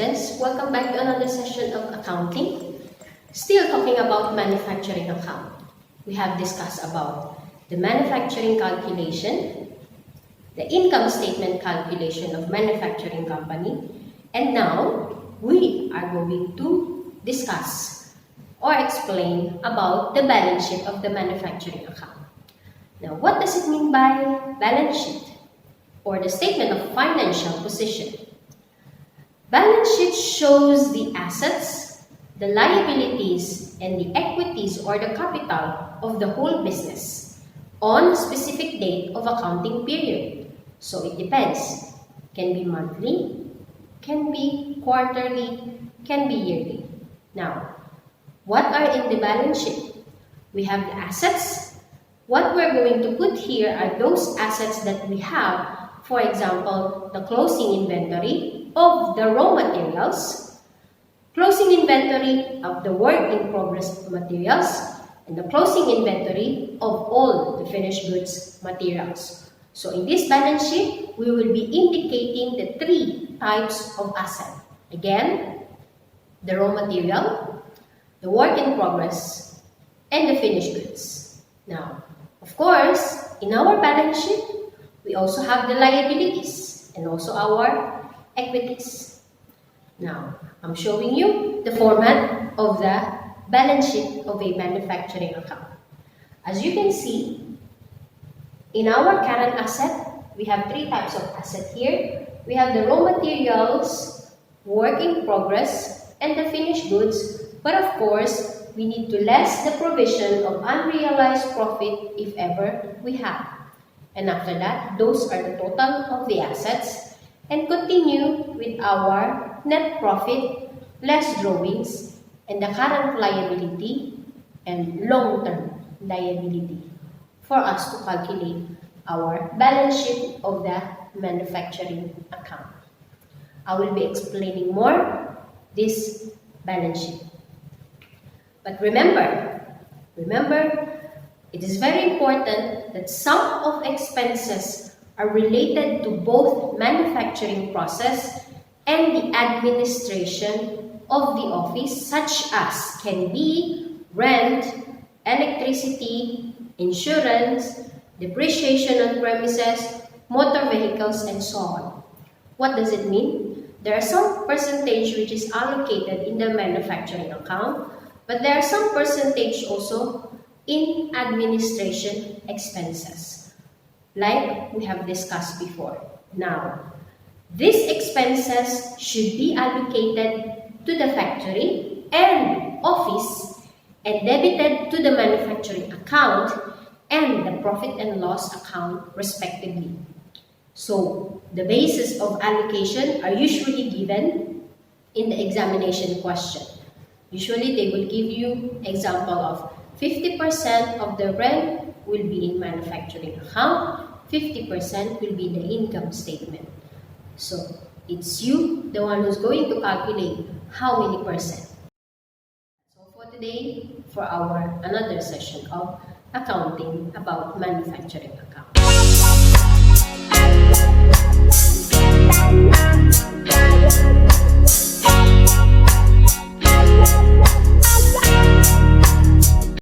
students, welcome back to another session of accounting. Still talking about manufacturing account. We have discussed about the manufacturing calculation, the income statement calculation of manufacturing company, and now we are going to discuss or explain about the balance sheet of the manufacturing account. Now, what does it mean by balance sheet or the statement of financial position? Balance sheet shows the assets, the liabilities, and the equities or the capital of the whole business on a specific date of accounting period. So it depends. Can be monthly, can be quarterly, can be yearly. Now, what are in the balance sheet? We have the assets. What we're going to put here are those assets that we have. For example, the closing inventory of the raw materials, closing inventory of the work in progress materials, and the closing inventory of all the finished goods materials. So in this balance sheet, we will be indicating the three types of asset. Again, the raw material, the work in progress, and the finished goods. Now, of course, in our balance sheet, we also have the liabilities and also our equities. Now, I'm showing you the format of the balance sheet of a manufacturing account. As you can see, in our current asset, we have three types of asset here. We have the raw materials, work in progress, and the finished goods. But of course, we need to less the provision of unrealized profit if ever we have. And after that, those are the total of the assets. And continue with our net profit, less drawings, and the current liability and long-term liability for us to calculate our balance sheet of the manufacturing account. I will be explaining more this balance sheet. But remember, it is very important that some of expenses are related to both manufacturing process and the administration of the office, such as can be rent, electricity, insurance, depreciation on premises, motor vehicles, and so on. What does it mean? There are some percentage which is allocated in the manufacturing account, but there are some percentage also in administration expenses, like we have discussed before. Now, these expenses should be allocated to the factory and office and debited to the manufacturing account and the profit and loss account respectively. So, the basis of allocation are usually given in the examination question. Usually, they will give you example of 50% of the rent will be in manufacturing account, 50% will be in the income statement. So, it's you, the one who's going to calculate how many percent. So, for today, for our another session of accounting about manufacturing account.